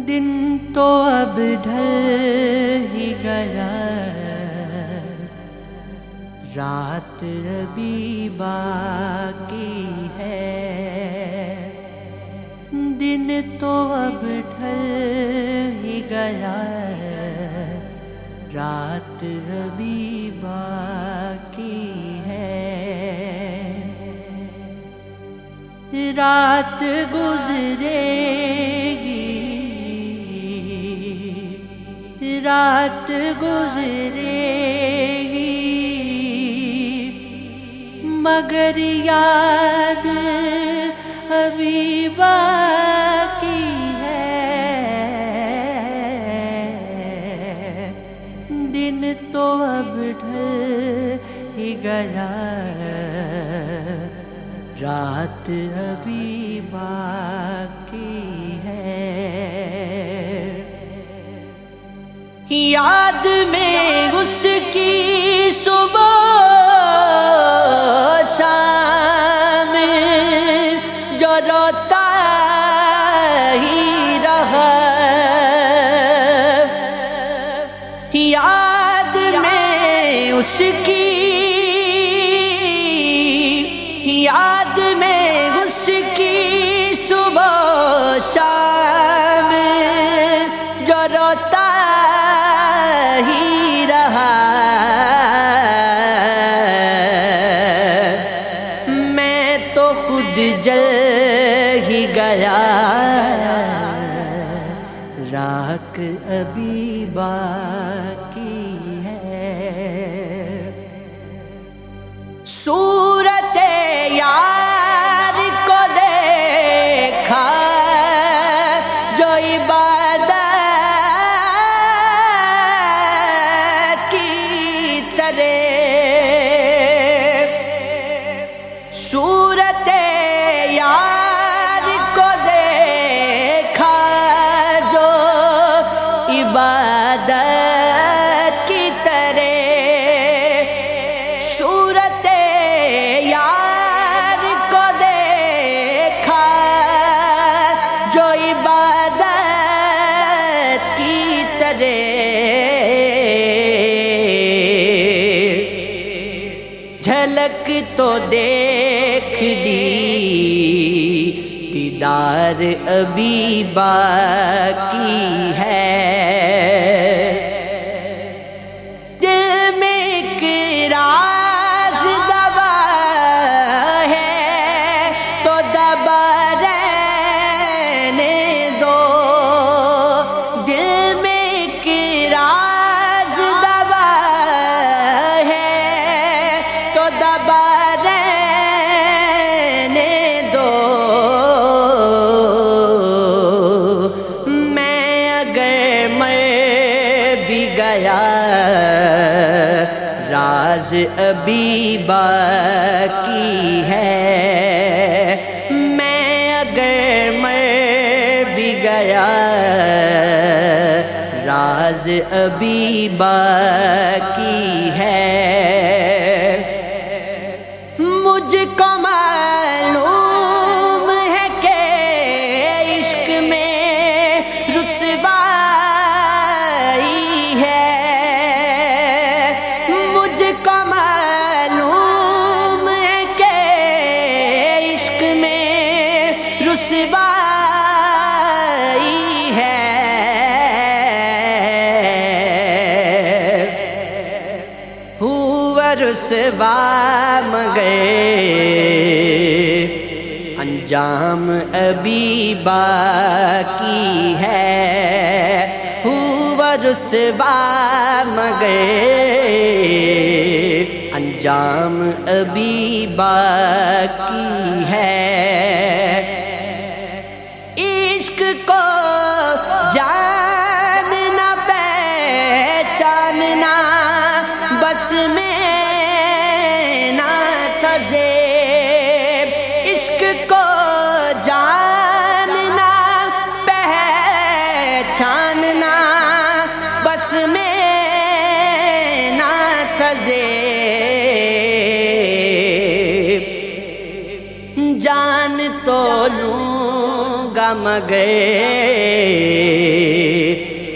دن تو اب ڈھل ہی گیا، رات ابھی باقی ہے۔ دن تو اب ڈھل ہی گیا، رات ابھی باقی ہے۔ رات گزرے گی، رات گزرے گی، مگر یاد ابھی باقی ہے۔ دن تو اب ڈھل ہی گیا، رات ابھی باقی ہے۔ یاد میں اس کی صبح شام جو روتا ہی رہا، یاد میں اس کی، یاد میں اس کی صبح شام جو روتا ہی رہا۔ میں تو خود جل ہی گیا، راکھ ابھی باقی ہے۔ صورت یار کو دیکھا جو عبادت کی طرح، صورت یار کو دیکھا جو عبادت کی طرح، صورت یار کو دیکھا جو عبادت کی طرح، جھلک تو دیکھ لی دیدار ابھی باقی ہے۔ دل میں ایک راز دبا ہے تو دبا رہنے دو، دل میں ایک راز دبا ہے تو دبا رہنے دو۔ میں اگر مر بھی گیا، راز ابھی باقی ہے۔ میں اگر مر بھی گیا، راز ابھی باقی ہے۔ مجھ کو معلوم ہے کہ عشق میں رسوائی ہے، مجھ کو معلوم ہے کہ عشق میں رسوائی ہے۔ ہوا رسوا مگر انجام ابھی باقی ہے۔ ہوا رسوا مگر انجام ابھی باقی ہے۔ عشق کو جاننا پہچاننا بس میں نہ تھا زیب، عشق کو جاننا پہچاننا بس میں نہ تھا زیب۔ تو لوں گا مگر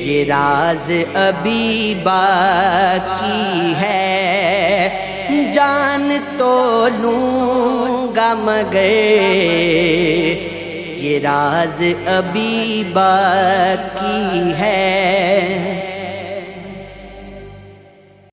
یہ راز ابھی باقی ہے، جان تو لوں گا مگر یہ راز ابھی باقی ہے۔